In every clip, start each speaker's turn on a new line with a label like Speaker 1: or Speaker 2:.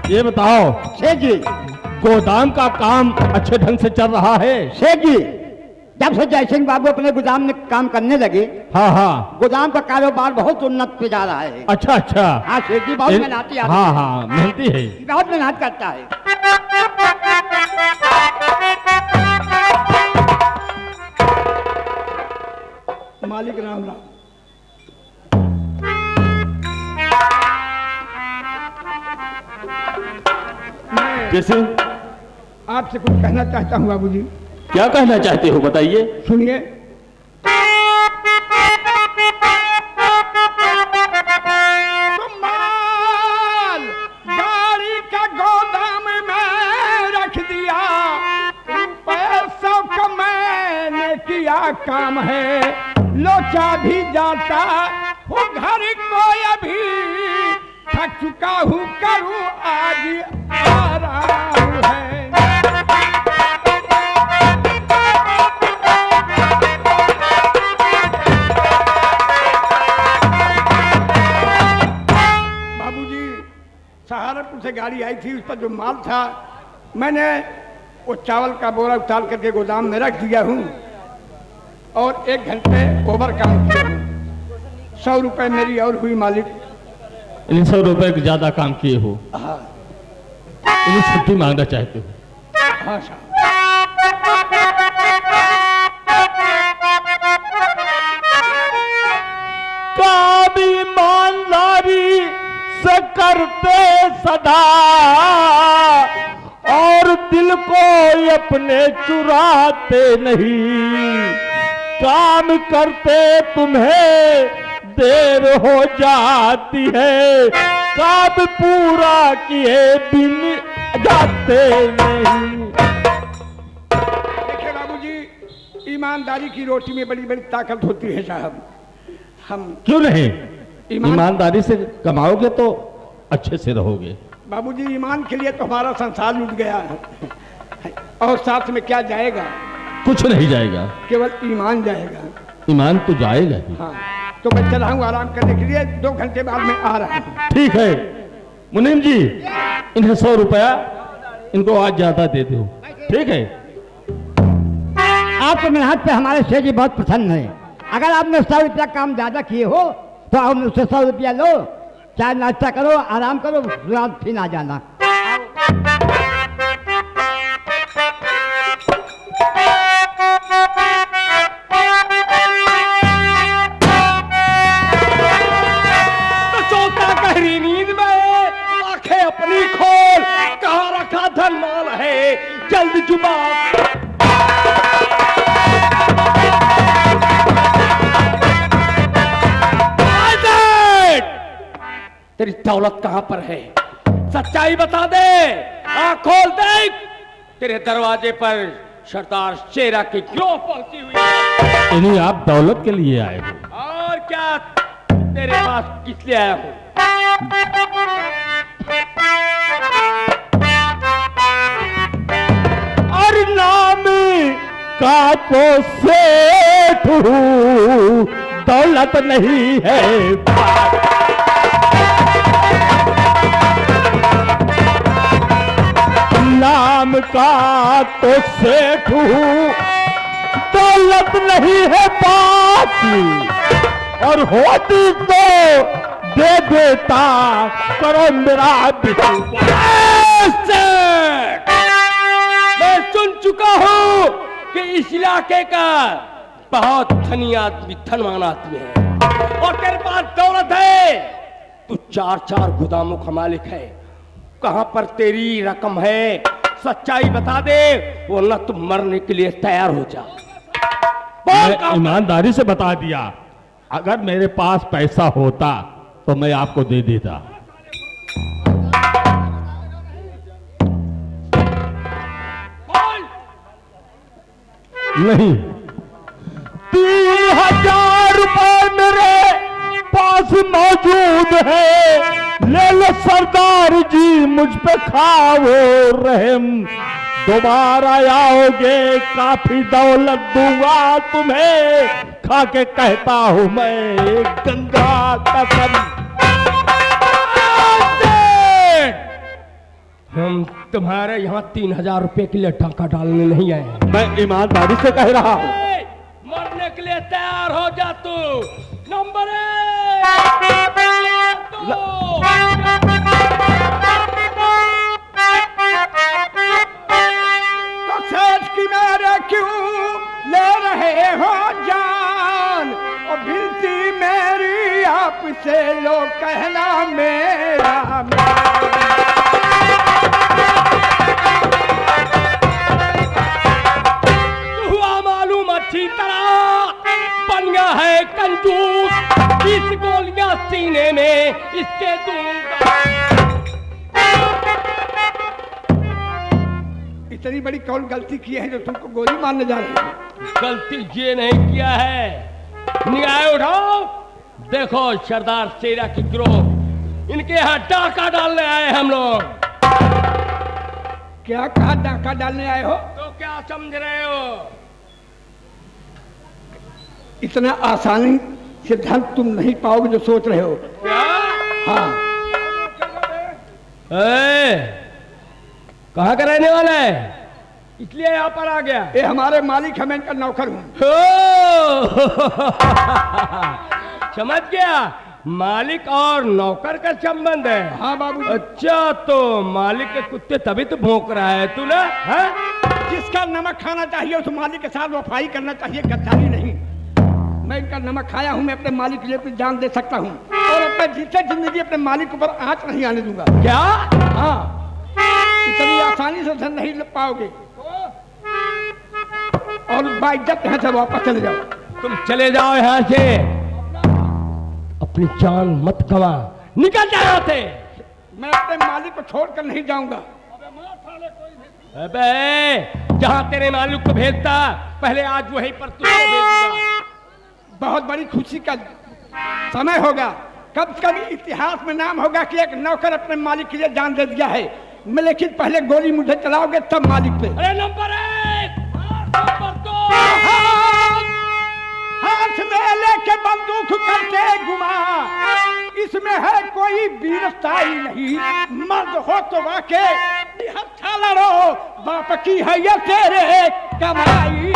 Speaker 1: ये बताओ
Speaker 2: शेख जी,
Speaker 1: गोदाम का काम अच्छे ढंग से चल रहा है?
Speaker 2: शेख जी, जब से जयसिंह बाबू अपने गोदाम में काम करने लगे,
Speaker 1: हाँ हाँ।
Speaker 2: गोदाम का कारोबार बहुत उन्नत पे जा रहा है।
Speaker 1: अच्छा अच्छा।
Speaker 2: हाँ शेख जी, बहुत मेहनती आदमी
Speaker 1: हाँ
Speaker 2: है।
Speaker 1: हाँ, मेहनती है।
Speaker 2: बहुत मेहनत करता है। मालिक राम राम।
Speaker 1: जैसे
Speaker 2: आपसे कुछ कहना चाहता हूँ बाबूजी।
Speaker 1: क्या कहना चाहते हो बताइए।
Speaker 2: सुनिए। माल गाड़ी का गोदाम में रख दिया, पैसों का मैंने किया काम है, लोचा भी जाता हूँ घर को अभी, थक चुका हूँ करूँ आज आराम है। सहारनपुर से गाड़ी आई थी, उस पर जो माल था मैंने वो चावल का बोरा उतार करके गोदाम में रख दिया हूँ और 1 घंटे ओवर काम किया हूँ। 100 रुपये मेरी और हुई मालिक।
Speaker 1: 100 रुपए का ज्यादा काम किए हो।
Speaker 2: हाँ
Speaker 1: छुट्टी मांगना चाहते हो?
Speaker 2: हाँ साहब।
Speaker 1: काम ईमानदारी से करते सदा और दिल को अपने चुराते नहीं, काम करते तुम्हें देर हो जाती है, काम पूरा किए बिन जाते नहीं।
Speaker 2: देखिए बाबूजी, ईमानदारी की रोटी में बड़ी बड़ी ताकत होती है साहब। हम
Speaker 1: क्यों नहीं, ईमानदारी से कमाओगे तो अच्छे से रहोगे।
Speaker 2: बाबूजी, ईमान के लिए तो हमारा संसार लूट गया है और साथ में क्या जाएगा?
Speaker 1: कुछ नहीं जाएगा,
Speaker 2: केवल ईमान जाएगा।
Speaker 1: ईमान तो जाएगा ही।
Speaker 2: हाँ, तो मैं चला हूँ आराम करने के लिए, 2 घंटे बाद में आ रहा हूँ।
Speaker 1: ठीक है मुनीम जी, इन्हें 100 रुपया इनको आज ज्यादा दे दो। ठीक है।
Speaker 2: आपके मेहनत पे हमारे शेख जी बहुत प्रसन्न है। अगर आपने 100 रुपया काम ज्यादा किए हो तो आप मुझसे 100 रुपया लो, चाय नाश्ता करो, आराम करो, रात फिर आ जाना।
Speaker 3: तो सोता गहरी नींद में, आंखें अपनी खोल, कहाँ रखा धन माल है, जल्द जुबान। तेरी दौलत कहां पर है, सच्चाई बता दे, आंख खोल देख। तेरे दरवाजे पर सरदार शेरा की गिरोह पहुंची हुई है।
Speaker 1: इन्हीं आप दौलत के लिए आए हो?
Speaker 3: और क्या तेरे पास किस लिए आया हूं?
Speaker 1: और नाम का तो सेठ हूं, दौलत नहीं है। नाम का तो सेठ हूं, दौलत नहीं है बात, और होती तो दे देता, करो मेरा विश्वास।
Speaker 3: मैं सुन चुका हूं कि इस इलाके का बहुत धनी आदमी, धनवान आदमी है और तेरे पास दौलत है। तू 4-4 गोदामों का मालिक है। कहां पर तेरी रकम है, सच्चाई बता दे, वरना तुम मरने के लिए तैयार हो जा।
Speaker 1: मैं ईमानदारी से बता दिया, अगर मेरे पास पैसा होता तो मैं आपको दे देता। नहीं, 3000 रुपए मेरे पास मौजूद है, ले लो सरदार जी, मुझ पे खाओ रहम। दोबारा आओगे काफी दौलत दूंगा तुम्हें, खा के कहता हूं मैं गंगा कसम।
Speaker 3: हम तुम्हारे यहाँ 3,000 रुपए के लिए डाका डालने नहीं आए।
Speaker 1: मैं ईमानदारी से कह रहा हूँ।
Speaker 3: मरने के लिए तैयार हो जा तू। नंबर
Speaker 2: 1 तो सेठ की मेरे क्यों ले रहे हो जान, और विनती मेरी आपसे लो कहना मेरा।
Speaker 3: हुआ मालूम अच्छी तरह बन गया है कंजूस, 20 गोलियां सीने में इसके दूंगा।
Speaker 2: इतनी बड़ी कौन गलती की है जो तुमको गोली मारने जा रही है?
Speaker 3: गलती ये नहीं किया है, निगाह उठाओ, देखो सरदार शेरा की गिरोह, इनके यहाँ डाका डालने आए हम लोग।
Speaker 2: क्या कहा डाका डालने आए हो?
Speaker 3: तो क्या समझ रहे हो?
Speaker 2: इतना आसानी से धन तुम नहीं पाओगे जो सोच रहे हो।
Speaker 3: क्या?
Speaker 2: हाँ।
Speaker 3: कहाँ का रहने वाला है, इसलिए यहाँ पर आ गया?
Speaker 2: ये हमारे मालिक है, मैं इनका नौकर हूँ।
Speaker 3: समझ गया, मालिक और नौकर का संबंध है।
Speaker 2: हाँ बाबू।
Speaker 3: अच्छा, तो मालिक के कुत्ते तभी तो भौंक रहा है तू ना?
Speaker 2: जिसका नमक खाना चाहिए उस मालिक के साथ वफाई करना चाहिए, गद्दारी नहीं। मैं इनका नमक खाया हूँ, मैं अपने मालिक के लिए अपनी जान दे सकता हूँ, और अपने जीते जिंदगी अपने मालिक के ऊपर आंच नहीं आने दूंगा।
Speaker 3: क्या?
Speaker 2: हाँ, इतनी आसानी से धन नहीं ले पाओगे, और बाइज्जत यहाँ से वापस चले जाओ।
Speaker 3: तुम चले जाओ यहाँ से, अपनी जान मत गवा, निकल जाओ यहाँ से।
Speaker 2: मैं अपने मालिक को छोड़कर नहीं जाऊंगा।
Speaker 3: अबे जहाँ तेरे मालिक को भेजता, पहले आज वहीं पर तुझको भेजूंगा।
Speaker 2: बहुत बड़ी खुशी का समय होगा, कब कभी इतिहास में नाम होगा कि एक नौकर अपने मालिक के लिए जान दे दिया है। मैं लेकिन पहले गोली मुझे चलाओगे तब मालिक पे।
Speaker 3: अरे नंबर 1, नंबर 2,
Speaker 2: हाथ में लेके बंदूक करके घुमा, इसमें है कोई वीरताई नहीं। मर्द हो तो वाकई हत्था लड़ो, बाप की है ये तेरे कमाई।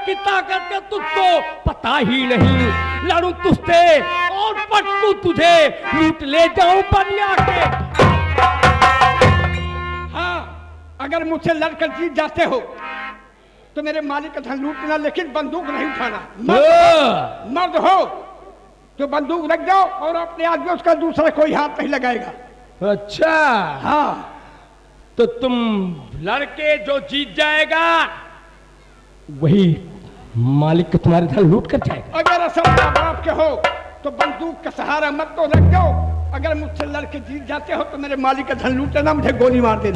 Speaker 3: की ताकत का तुझको पता ही नहीं। लड़ू तुझसे और पटकू तुझे, लूट ले जाऊं बनिया के।
Speaker 2: हाँ, अगर मुझसे लड़कर जीत जाते हो तो मेरे मालिक का धन लूटना, लेकिन बंदूक नहीं उठाना। मर्द हो तो बंदूक रख जाओ, और अपने आदमी उसका दूसरा कोई हाथ नहीं लगाएगा।
Speaker 3: अच्छा
Speaker 2: हाँ,
Speaker 3: तो तुम लड़के जो जीत जाएगा वही मालिक के तुम्हारे धन लूट कर जाएगा।
Speaker 2: अगर असल बाप के हो तो बंदूक का सहारा मत तो रख जाओ, अगर मुझसे लड़के जीत जाते हो तो मेरे मालिक का धन लूटना, मुझे गोली मार दे।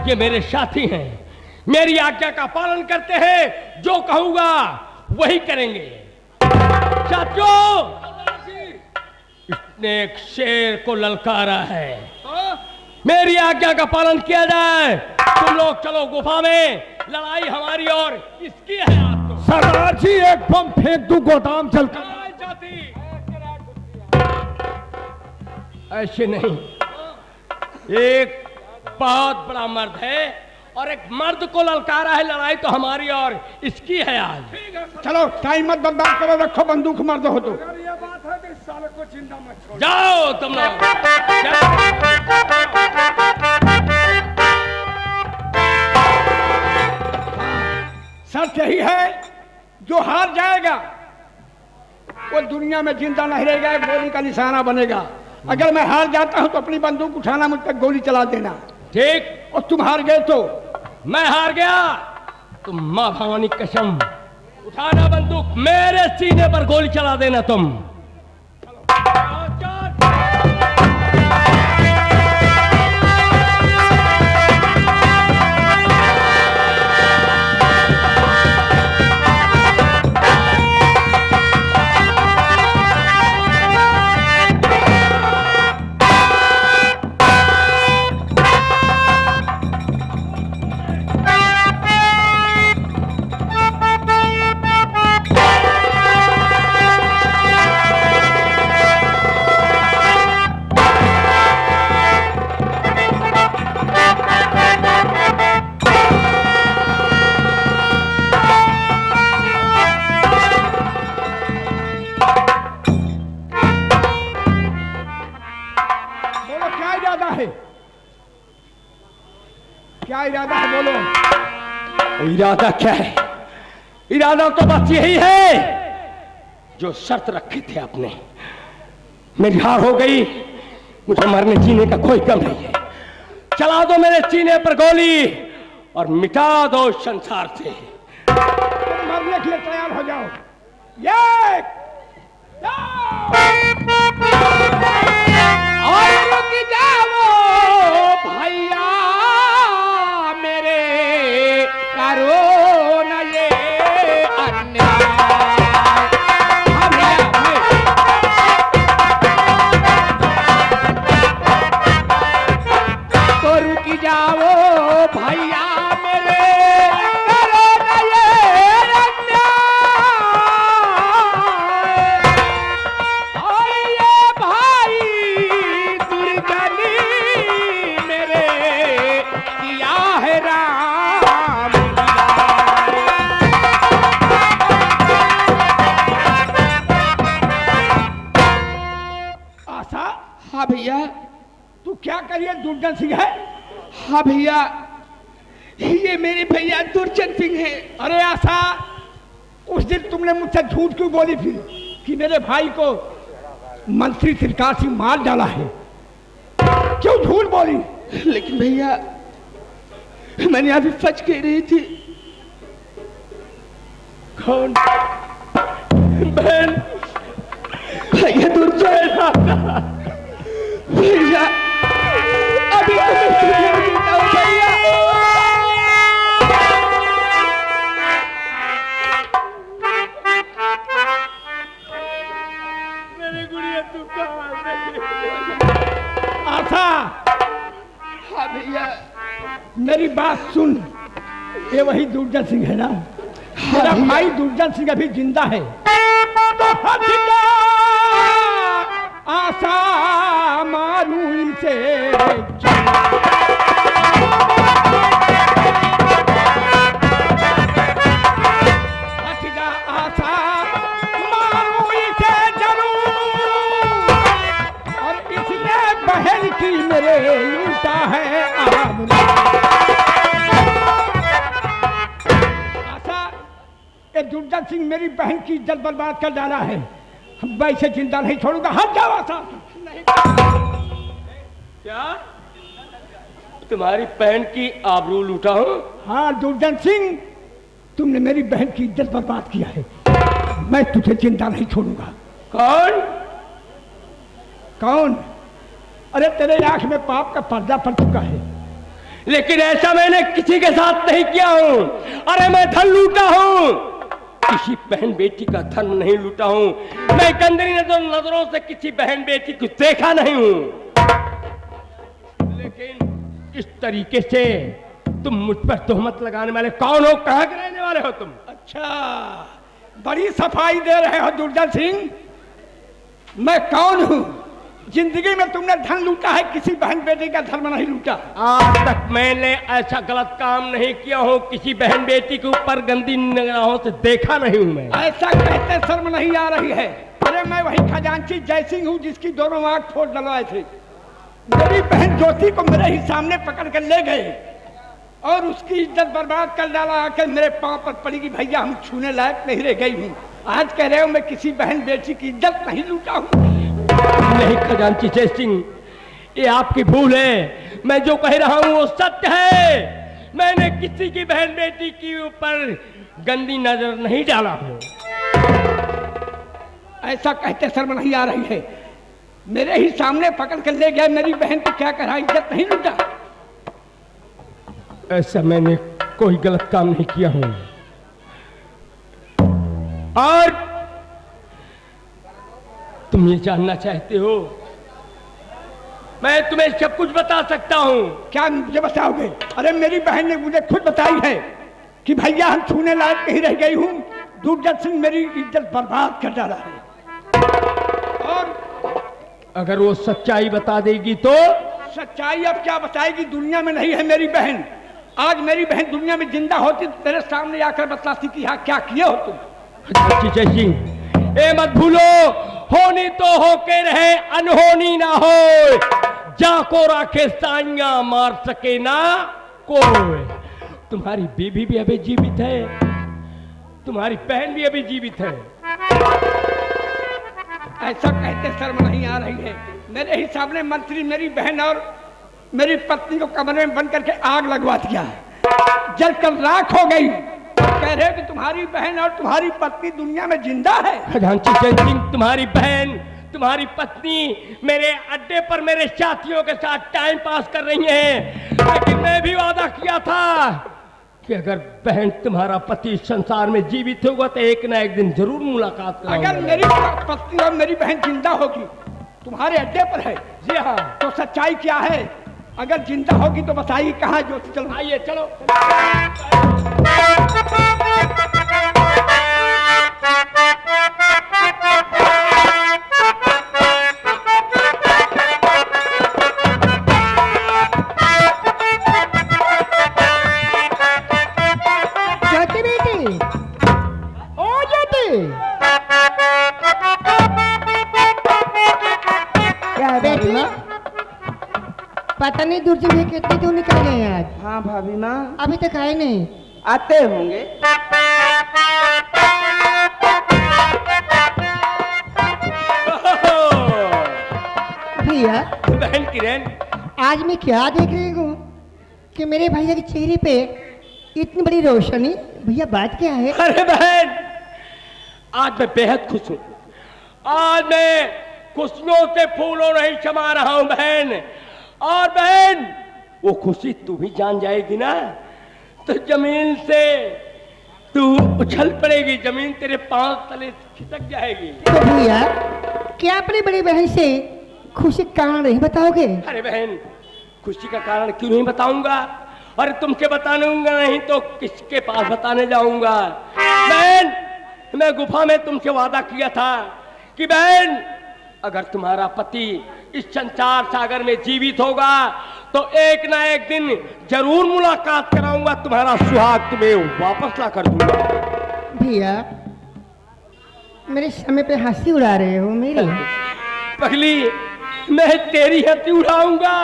Speaker 3: ये मेरे साथी हैं, मेरी आज्ञा का पालन करते हैं, जो कहूंगा वही करेंगे। साथियों, इसने एक शेर को ललकारा है, मेरी आज्ञा का पालन किया जाए। तुम लोग चलो गुफा में, लड़ाई हमारी और इसकी है। आपको
Speaker 1: सरदार जी एक बम फेंक दूं गोदाम चलकर।
Speaker 3: ऐसे नहीं, एक बहुत बड़ा मर्द है और एक मर्द को ललकारा है, लड़ाई तो हमारी और इसकी है आज।
Speaker 2: चलो टाइम मत बर्बाद करो, रखो बंदूक, मर्द हो तो।
Speaker 4: ये बात है तो इस साले को जिंदा मत छोड़ो।
Speaker 3: जाओ तुम लोग।
Speaker 2: शर्त यही है, जो हार जाएगा वो दुनिया में जिंदा नहीं रहेगा, गोली का निशाना बनेगा। अगर मैं हार जाता हूं तो अपनी बंदूक उठाना, मुझ पर गोली चला देना।
Speaker 3: ठीक।
Speaker 2: और तुम हार गए तो?
Speaker 3: मैं हार गया तो मां भवानी कसम, उठाना बंदूक, मेरे सीने पर गोली चला देना तुम। इरादा क्या है? इरादा तो बस यही है जो शर्त रखे थे आपने। मेरी हार हो गई, मुझे मरने जीने का कोई गम नहीं है। चला दो मेरे सीने पर गोली और मिटा दो संसार से।
Speaker 2: मरने के लिए तैयार हो जाओ। ये
Speaker 3: और रुक जाओ भैया मेरे, करो न ये अन्याय। तो रुक जाओ भैया मेरे, करो न ये अन्याय। और ये भाई दुर्जनी मेरे किया है राम
Speaker 2: आशा,
Speaker 3: हाँ भैया।
Speaker 2: तू क्या करिए दुर्जन सिंह है?
Speaker 3: हाँ भैया, ये मेरे भैया दुर्जन सिंह है।
Speaker 2: अरे आशा, उस दिन तुमने मुझसे झूठ क्यों बोली थी कि मेरे भाई को मंत्री सरकार से मार डाला है? क्यों झूठ बोली?
Speaker 3: लेकिन भैया मैंने अभी सच कह रही थी। कौन? बहन, भैया दुर्जन। भैया अभी भैया मेरी गुड़िया तू कहाँ है?
Speaker 2: आशा,
Speaker 3: हाँ भैया।
Speaker 2: मेरी बात सुन। ये वही दुर्जन सिंह है ना? मेरा भाई दुर्जन सिंह अभी जिंदा है। तो हट जा आशा, मारू इनसे। हट जा आशा, मारू इसे जरूर। और इसने बहन की मेरे लूटा है आबरू। आशा, ये दुर्जन सिंह मेरी बहन की इज्जत बर्बाद कर डाला है। मैं इसे जिंदा नहीं छोड़ूंगा। हट जाओ आशा।
Speaker 3: क्या तुम्हारी बहन की आबरू लूटा हूं?
Speaker 2: हाँ दुर्जन सिंह, तुमने मेरी बहन की इज्जत बर्बाद किया है। मैं तुझे जिंदा नहीं छोड़ूंगा।
Speaker 3: कौन?
Speaker 2: कौन? अरे तेरे आंख में पाप का पर्दा पड़ चुका है।
Speaker 3: लेकिन ऐसा मैंने किसी के साथ नहीं किया हूं। अरे मैं धन लूटा हूं, किसी बहन बेटी का धर्म नहीं लूटा हूं। मैं गंदरी नजरों से किसी बहन बेटी को देखा नहीं हूं। लेकिन इस तरीके से तुम मुझ पर तोहमत लगाने वाले कौन हो? कहां के रहने वाले हो तुम?
Speaker 2: अच्छा, बड़ी सफाई दे रहे हो दुर्जन सिंह। मैं कौन हूं? जिंदगी में तुमने धन लूटा है, किसी बहन बेटी का धर्म नहीं लूटा।
Speaker 3: आज तक मैंने ऐसा गलत काम नहीं किया हूं। किसी बहन बेटी के ऊपर गंदी निगाहों से देखा नहीं हूं मैं।
Speaker 2: ऐसा कहते शर्म नहीं आ रही है? अरे मैं वही खजांची जयसिंह हूँ जिसकी दोनों आंख फोड़ डलवाए थे। मेरी बहन ज्योति को मेरे ही सामने पकड़ कर ले गए और उसकी इज्जत बर्बाद कर डाला। आकर मेरे पांव पर पड़ी कि भैया हम छूने लायक नहीं रह गई हूँ। आज कह रहे हो मैं किसी बहन बेटी की इज्जत नहीं लूटा हूँ?
Speaker 3: नहीं खजांची जय सिंह, ये आपकी भूल है। मैं जो कह रहा हूं वो सत्य है। मैंने किसी की बहन बेटी के ऊपर गंदी नजर नहीं डाला हूं।
Speaker 2: ऐसा कहते शर्म नहीं आ रही है? मेरे ही सामने पकड़ कर ले गया, मेरी बहन को क्या करा, इज्जत नहीं लूटा?
Speaker 3: ऐसा मैंने कोई गलत काम नहीं किया हूं। और तुम ये जानना चाहते हो, मैं तुम्हें सब कुछ बता सकता हूं।
Speaker 2: क्या मुझे बताओगे? अरे मेरी बहन ने मुझे खुद बताई है कि भैया हम छूने लायक नहीं रह गई हूं। दुर्जन सिंह मेरी इज्जत बर्बाद कर डाला है। और
Speaker 3: अगर वो सच्चाई बता देगी तो?
Speaker 2: सच्चाई अब क्या बताएगी? दुनिया में नहीं है मेरी बहन। आज मेरी बहन दुनिया में जिंदा होती तो तेरे सामने आकर बतलाती कि हाँ क्या किए हो तुम।
Speaker 3: जय सिंह, ए मत भूलो, होनी तो होके रहे, अनहोनी ना हो। जाको राखे साइया मार सके ना कोई। तुम्हारी बीवी भी अभी जीवित है, तुम्हारी बहन भी अभी जीवित है।
Speaker 2: ऐसा कहते शर्म नहीं आ रही है? मेरे हिसाब में मंत्री मेरी बहन और मेरी पत्नी को कमरे में बंद करके आग लगवा दिया, जलकर राख हो गई। कह रहे कि तुम्हारी बहन और तुम्हारी पत्नी दुनिया में जिंदा है।
Speaker 3: खजांची जय सिंह, तुम्हारी बहन तुम्हारी पत्नी मेरे अड्डे पर मेरे साथियों के साथ टाइम पास कर रही हैं, लेकिन मैं भी वादा किया था कि अगर बहन तुम्हारा पति संसार में जीवित होगा तो एक ना एक दिन जरूर मुलाकात कराऊंगा।
Speaker 2: अगर मेरी पत्नी और मेरी बहन जिंदा होगी, तुम्हारे अड्डे पर है,
Speaker 3: जी हाँ,
Speaker 2: तो सच्चाई क्या है? अगर जिंदा होगी तो बताइए कहाँ ज्योति? चलो
Speaker 3: आइए चलो।
Speaker 5: ज्योति बेटी, ओ ज्योति, क्या है बेटी? पता नहीं दुर्जन भैया कितनी दूर निकल गए हैं आज।
Speaker 6: हाँ भाभी माँ,
Speaker 5: अभी तक आए नहीं।
Speaker 6: आते होंगे।
Speaker 5: भैया,
Speaker 3: बहन किरण,
Speaker 5: आज मैं क्या देख रही हूँ कि मेरे भैया के चेहरे पे इतनी बड़ी रोशनी। भैया बात क्या है?
Speaker 3: अरे बहन, आज मैं बेहद खुश हूँ। आज मैं खुशियों से फूलों नहीं समा रहा हूँ बहन। और बहन, वो खुशी तू भी जान जाएगी ना, तो जमीन से तू उछल पड़ेगी, जमीन तेरे पांव तले खिसक जाएगी।
Speaker 5: तो भैया, क्या अपनी बड़ी बहन से खुशी का कारण नहीं बताओगे?
Speaker 3: अरे बहन, खुशी का कारण क्यों नहीं बताऊंगा? अरे तुमसे बताऊंगा नहीं तो किसके पास बताने जाऊंगा? बहन, मैं गुफा में तुमसे वादा किया था कि बहन, अगर तुम्हारा पति इस संसार सागर में जीवित होगा तो एक ना एक दिन जरूर मुलाकात कराऊंगा, तुम्हारा सुहाग तुम्हें वापस ला कर दूंगा।
Speaker 5: भैया, मेरे समय पे हंसी उड़ा रहे हो मेरी।
Speaker 3: पगली, मैं तेरी हंसी उड़ाऊंगा,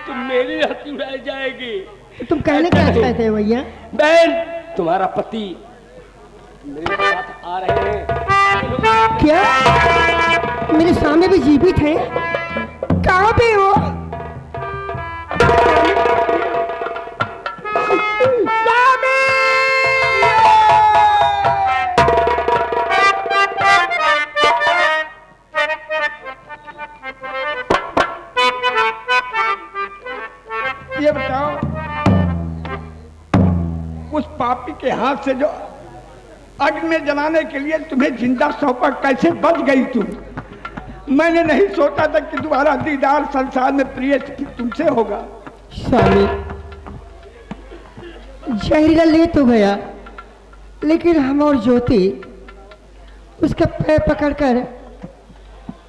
Speaker 3: तुम मेरी हंसी उड़ाई जाएगी।
Speaker 5: तो तुम कहने क्या चाहते हो भैया?
Speaker 3: बहन, तुम्हारा पति मेरे साथ आ रहे हैं।
Speaker 5: क्या मेरे सामने भी जीवित है? कहाँ पे हो?
Speaker 2: ये बताओ, उस पापी के हाथ से जो अग्नि में जलाने के लिए तुम्हें जिंदा सौंपा, कैसे बच गई तुम? मैंने नहीं सोचा था कि तुम्हारा दीदार संसार में प्रिय तुमसे होगा।
Speaker 5: स्वामी, जहरीला ले तो गया, लेकिन हम और ज्योति उसका पैर पकड़कर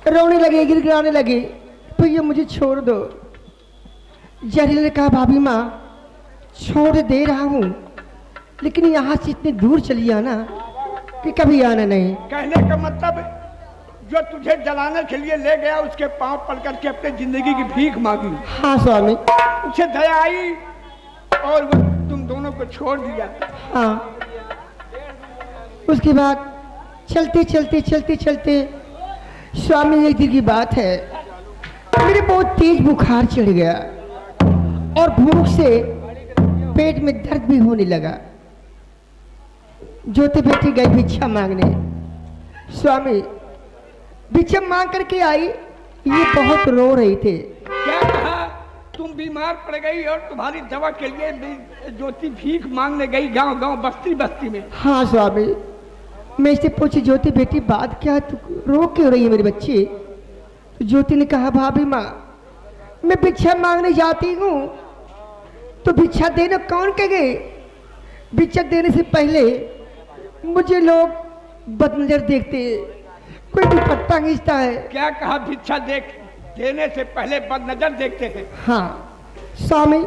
Speaker 5: रोने लगे, गिड़गिड़ाने लगे, भैया मुझे छोड़ दो। जहरीला ने कहा, भाभी माँ छोड़ दे रहा हूँ, लेकिन यहाँ से इतनी दूर चली आना कि कभी आना नहीं।
Speaker 2: कहने का मतलब, जो तुझे जलाने के लिए ले गया उसके पांव पड़ करके अपने जिंदगी की भीख मांगी।
Speaker 5: हाँ स्वामी।
Speaker 2: उसे दया आई और वो तुम दोनों को छोड़ दिया।
Speaker 5: हाँ, उसके बाद चलते चलते चलते चलते स्वामी, एक दिन की बात है, मेरे बहुत तेज बुखार चढ़ गया और भूख से पेट में दर्द भी होने लगा। ज्योति बेटी गई भिक्षा मांगने। स्वामी, भिक्षा मांग करके आई, ये बहुत रो रही थे।
Speaker 2: क्या कहा? तुम बीमार पड़ गई और तुम्हारी दवा के लिए ज्योति भीख मांगने गई गांव गांव, बस्ती बस्ती में।
Speaker 5: हाँ स्वामी, मैं इससे पूछी, ज्योति बेटी बात क्या है, तू रो क्यों रही है मेरी बच्ची? तो ज्योति ने कहा, भाभी माँ मैं भिक्षा मांगने जाती हूँ तो भिक्षा देना कौन कहे? भिक्षा देने से पहले मुझे लोग बदनजर देखते, कोई दुपट्टा खींचता है।
Speaker 2: क्या कहा? भिक्षा देने से पहले बदनजर देखते हैं।
Speaker 5: हाँ स्वामी,